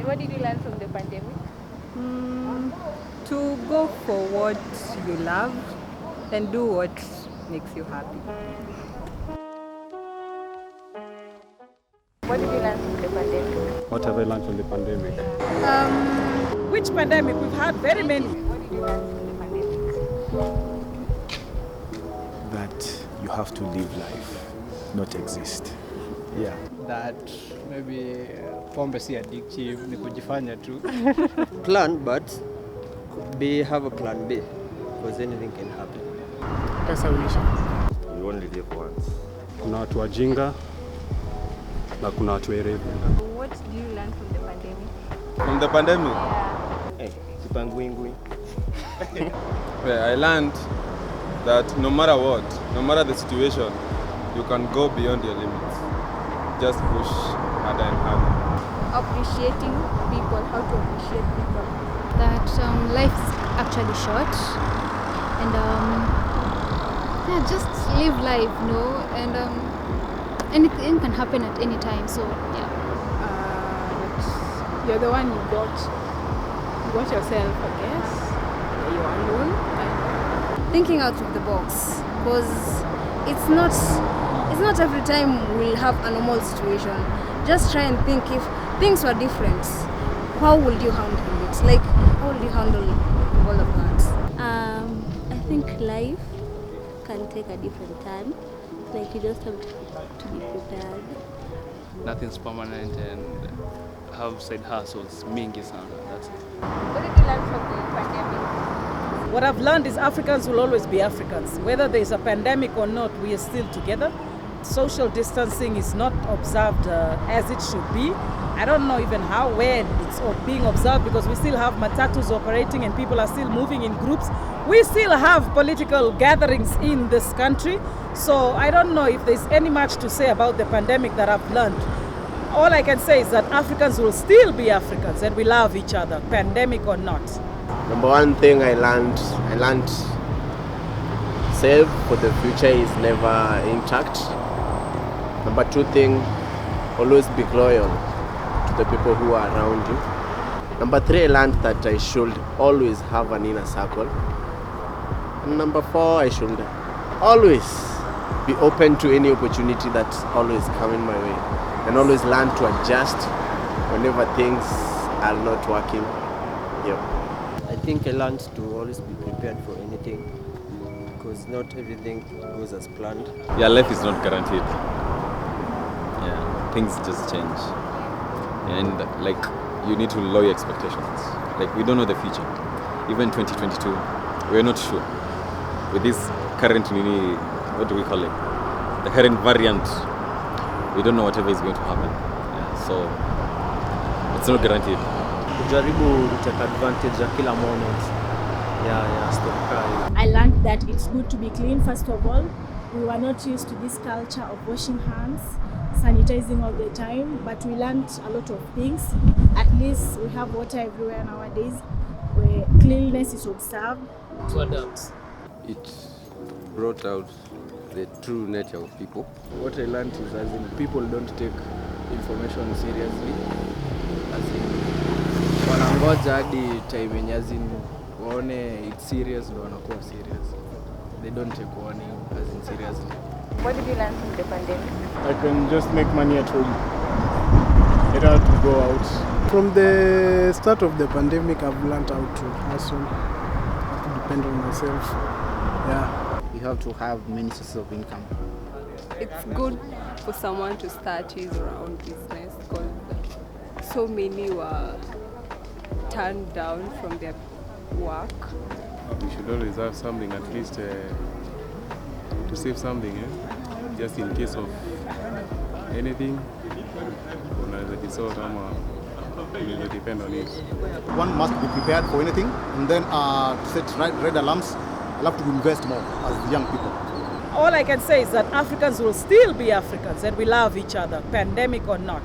What did you learn from the pandemic? To go for what you love and do what makes you happy. What did you learn from the pandemic? What have I learned from the pandemic? Which pandemic? We've had very many. What did you learn from the pandemic? That you have to live life, not exist. Yeah. That maybe pombe si addictive, ni kujifanya tu. Plan, but have a plan B, because anything can happen. You only live once. Kuna watu wajinga na kuna watu werevu. What did you learn from the pandemic? From the pandemic? Hey, kipangwingwi. Well, I learned that no matter what, no matter the situation, you can go beyond your limits. Just push harder and harder. Appreciating people, how to appreciate people. That life is actually short, and just live life, and anything can happen at any time. So yeah. You're the one you got yourself, I guess. You're alone. Thinking out of the box, because it's not every time we'll have a normal situation. Just try and think, if things were different, how would you handle it? Like, how would you handle all of that? I think life can take a different turn. Like, you just have to be prepared. Nothing's permanent and have side hustles mingi sana. That's it. What did you learn from the pandemic? What I've learned is Africans will always be Africans. Whether there's a pandemic or not, we are still together. Social distancing is not observed as it should be. I don't know even where it's being observed, because we still have matatus operating and people are still moving in groups. We still have political gatherings in this country. So I don't know if there's any much to say about the pandemic that I've learned. All I can say is that Africans will still be Africans and we love each other, pandemic or not. Number one thing I learned save for the future is never intact. Number two thing, always be loyal to the people who are around you. Number three, I learned that I should always have an inner circle. And number four, I should always be open to any opportunity that's always coming my way. And always learn to adjust whenever things are not working. Yep. I think I learned to always be prepared for anything, because not everything goes as planned. Yeah, life is not guaranteed. Yeah, things just change. And like, you need to lower your expectations. Like, we don't know the future. Even 2022, we're not sure. With this current, what do we call it? The current variant, we don't know whatever is going to happen. Yeah, so it's not guaranteed. Kujaribu to take advantage of kila moment. Yeah, stop crying. I learned that it's good to be clean first of all. We were not used to this culture of washing hands, sanitizing all the time, but we learned a lot of things. At least we have water everywhere nowadays, where cleanliness is observed. To adapt. It brought out the true nature of people. What I learned is, as in, people don't take information seriously. As in, wanangoja hadi time yenye as in waone it's serious ndo wanakuwa serious. They don't take warning as in seriously. What did you learn from the pandemic? I can just make money at home. I don't have to go out. From the start of the pandemic, I've learned how to hustle, how to depend on myself. Yeah. You have to have many sources of income. It's good for someone to start his or her own business, because so many were turned down from their work. You should always have something, at least to save something, just in case of anything. Unaweza disort ama unaweza depend on it. One must be prepared for anything, and then set red alarms. I'll have to invest more as young people. All I can say is that Africans will still be Africans and we love each other, pandemic or not.